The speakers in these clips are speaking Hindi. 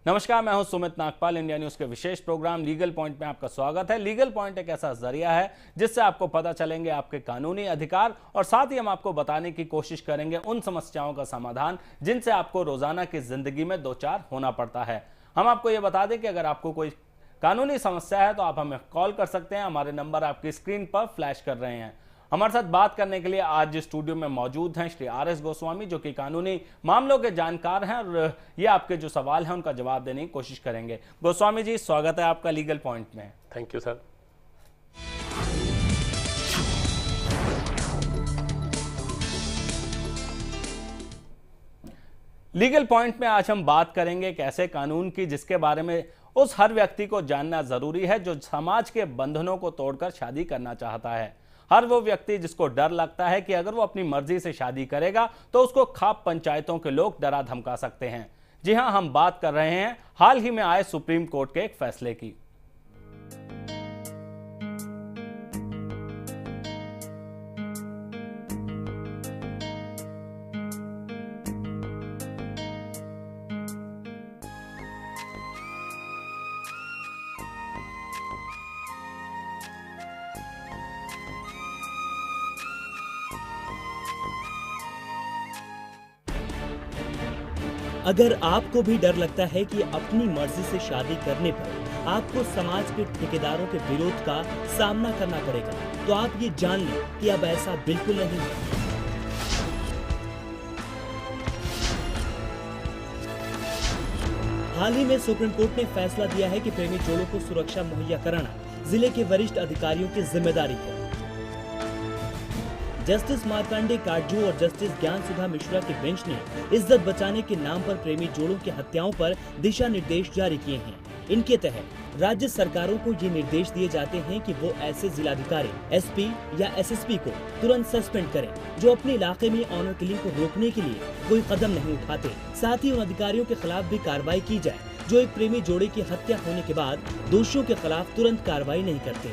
नमस्कार, मैं हूं सुमित नागपाल। इंडिया न्यूज के विशेष प्रोग्राम लीगल पॉइंट में आपका स्वागत है। लीगल पॉइंट एक ऐसा जरिया है जिससे आपको पता चलेंगे आपके कानूनी अधिकार और साथ ही हम आपको बताने की कोशिश करेंगे उन समस्याओं का समाधान जिनसे आपको रोजाना की जिंदगी में दो चार होना पड़ता है। हम आपको ये बता दें कि अगर आपको कोई कानूनी समस्या है तो आप हमें कॉल कर सकते हैं। हमारे नंबर आपकी स्क्रीन पर फ्लैश कर रहे हैं। हमारे साथ बात करने के लिए आज स्टूडियो में मौजूद हैं श्री आर.एस. गोस्वामी, जो कि कानूनी मामलों के जानकार हैं और ये आपके जो सवाल हैं उनका जवाब देने की कोशिश करेंगे। गोस्वामी जी, स्वागत है आपका लीगल पॉइंट में। Thank you sir. Legal point में आज हम बात करेंगे एक ऐसे कानून की जिसके बारे में उस हर व्यक्ति को जानना जरूरी है जो समाज के बंधनों को तोड़कर शादी करना चाहता है। हर वो व्यक्ति जिसको डर लगता है कि अगर वो अपनी मर्जी से शादी करेगा तो उसको खाप पंचायतों के लोग डरा धमका सकते हैं। जी हां, हम बात कर रहे हैं हाल ही में आए सुप्रीम कोर्ट के एक फैसले की। अगर आपको भी डर लगता है कि अपनी मर्जी से शादी करने पर आपको समाज के ठेकेदारों के विरोध का सामना करना पड़ेगा, तो आप ये जान लें कि अब ऐसा बिल्कुल नहीं है। हाल ही में सुप्रीम कोर्ट ने फैसला दिया है कि प्रेमी जोड़ों को सुरक्षा मुहैया कराना जिले के वरिष्ठ अधिकारियों की जिम्मेदारी है। जस्टिस मार्कंडे काटजू और जस्टिस ज्ञान सुधा मिश्रा की बेंच ने इज्जत बचाने के नाम पर प्रेमी जोड़ों की हत्याओं पर दिशा निर्देश जारी किए हैं। इनके तहत राज्य सरकारों को ये निर्देश दिए जाते हैं कि वो ऐसे जिलाधिकारी, एसपी या एसएसपी को तुरंत सस्पेंड करें जो अपने इलाके में ऑनर किलिंग को रोकने के लिए कोई कदम नहीं उठाते। साथ ही उन अधिकारियों के खिलाफ भी कार्रवाई की जाए जो एक प्रेमी जोड़े की हत्या होने के बाद दोषियों के खिलाफ तुरंत कार्रवाई नहीं करते।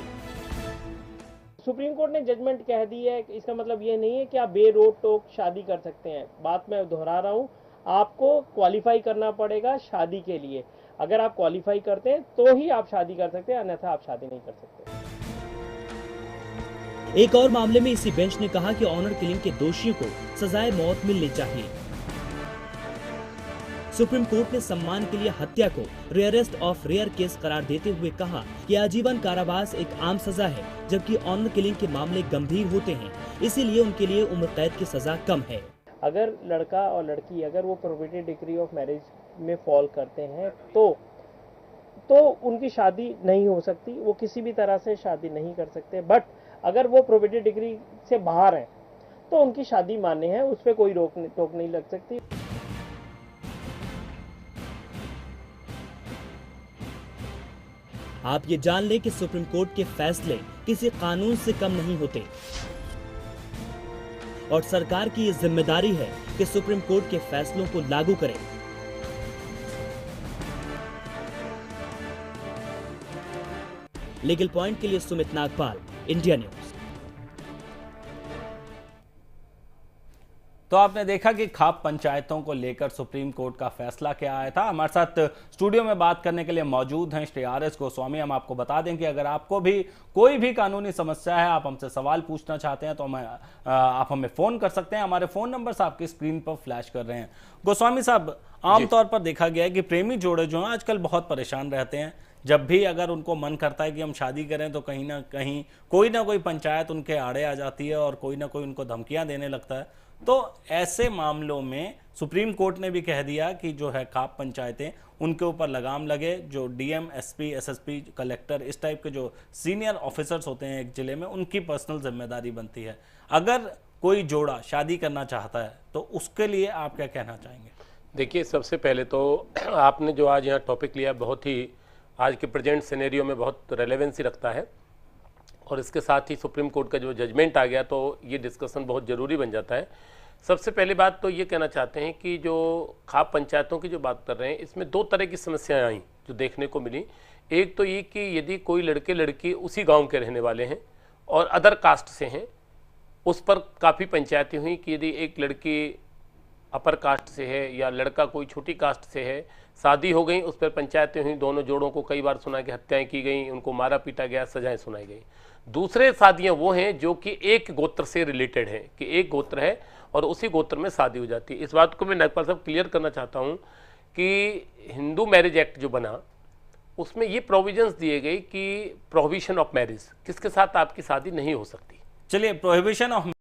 सुप्रीम कोर्ट ने जजमेंट कह दी है। इसका मतलब ये नहीं है कि आप बेरोक टोक शादी कर सकते हैं। बात मैं दोहरा रहा हूँ, आपको क्वालिफाई करना पड़ेगा शादी के लिए। अगर आप क्वालिफाई करते हैं तो ही आप शादी कर सकते हैं, अन्यथा आप शादी नहीं कर सकते। एक और मामले में इसी बेंच ने कहा कि ऑनर किलिंग के दोषियों को सजाए मौत मिलनी चाहिए। सुप्रीम कोर्ट ने सम्मान के लिए हत्या को रेयरेस्ट ऑफ रेयर केस करार देते हुए कहा कि आजीवन कारावास एक आम सजा है, जबकि ऑनर किलिंग के मामले गंभीर होते हैं, इसीलिए उनके लिए उम्र कैद की सजा कम है। अगर लड़का और लड़की अगर वो प्रोहिबिटेड डिग्री ऑफ मैरिज में फॉल करते हैं तो उनकी शादी नहीं हो सकती, वो किसी भी तरह से शादी नहीं कर सकते। बट अगर वो प्रोहिबिटेड डिग्री से बाहर हैं तो उनकी शादी मान्य है, उस पर कोई रोक टोक नहीं लग सकती। आप ये जान लें कि सुप्रीम कोर्ट के फैसले किसी कानून से कम नहीं होते और सरकार की ये जिम्मेदारी है कि सुप्रीम कोर्ट के फैसलों को लागू करे। लीगल पॉइंट के लिए सुमित नागपाल, इंडिया न्यूज। तो आपने देखा कि खाप पंचायतों को लेकर सुप्रीम कोर्ट का फैसला क्या आया था। हमारे साथ स्टूडियो में बात करने के लिए मौजूद हैं श्री आर.एस. गोस्वामी। हम आपको बता दें कि अगर आपको भी कोई भी कानूनी समस्या है, आप हमसे सवाल पूछना चाहते हैं तो आप हमें फोन कर सकते हैं। हमारे फोन नंबर्स आपकी स्क्रीन पर फ्लैश कर रहे हैं। गोस्वामी साहब, आमतौर पर देखा गया है कि प्रेमी जोड़े जो हैं आजकल बहुत परेशान रहते हैं। जब भी अगर उनको मन करता है कि हम शादी करें तो कहीं ना कहीं कोई ना कोई पंचायत उनके आड़े आ जाती है और कोई ना कोई उनको धमकियां देने लगता है। तो ऐसे मामलों में सुप्रीम कोर्ट ने भी कह दिया कि जो है खाप पंचायतें, उनके ऊपर लगाम लगे। जो डीएम, एसपी, एसएसपी, कलेक्टर, इस टाइप के जो सीनियर ऑफिसर्स होते हैं एक जिले में, उनकी पर्सनल जिम्मेदारी बनती है। अगर कोई जोड़ा शादी करना चाहता है तो उसके लिए आप क्या कहना चाहेंगे? देखिए, सबसे पहले तो आपने जो आज यहाँ टॉपिक लिया बहुत ही आज के प्रेजेंट सिनेरियो में बहुत रेलेवेंसी रखता है और इसके साथ ही सुप्रीम कोर्ट का जो जजमेंट आ गया तो ये डिस्कशन बहुत ज़रूरी बन जाता है। सबसे पहली बात तो ये कहना चाहते हैं कि जो खाप पंचायतों की जो बात कर रहे हैं, इसमें दो तरह की समस्याएं आई जो देखने को मिली। एक तो ये कि यदि कोई लड़के लड़की उसी गांव के रहने वाले हैं और अदर कास्ट से हैं, उस पर काफ़ी पंचायतें हुई कि यदि एक लड़की अपर कास्ट से है या लड़का कोई छोटी कास्ट से है, शादी हो गई, उस पर पंचायतें हुई, दोनों जोड़ों को कई बार सुना कि हत्याएं की गई, उनको मारा पीटा गया, सजाएं सुनाई गई। दूसरे शादियां वो हैं जो कि एक गोत्र से रिलेटेड हैं, कि एक गोत्र है और उसी गोत्र में शादी हो जाती है। इस बात को मैं नागपाल साहब क्लियर करना चाहता हूं कि हिंदू मैरिज एक्ट जो बना उसमें ये प्रोविजंस दिए गए कि प्रोहिबिशन ऑफ मैरिज, किसके साथ आपकी शादी नहीं हो सकती। चलिए, प्रोहिबिशन ऑफ